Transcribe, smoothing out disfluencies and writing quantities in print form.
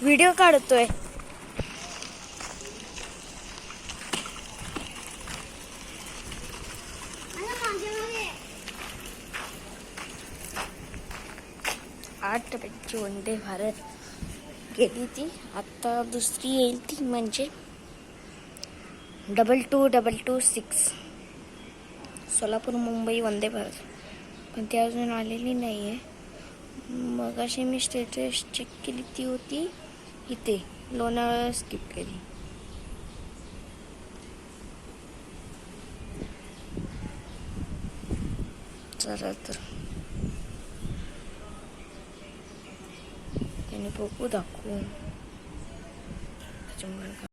Video काढतोय. आठ डब्याची वंदे भारत गेली ती. आता दुसरी येईल ती म्हणजे 2226 सोलापूर मुंबई वंदे भारत, पण ती अजून आलेली नाही आहे. मग अशी मी स्टेटस चेक केली, ती होती इथे लोणावळा स्किप केली. चला तर त्याने बघू दाखवू.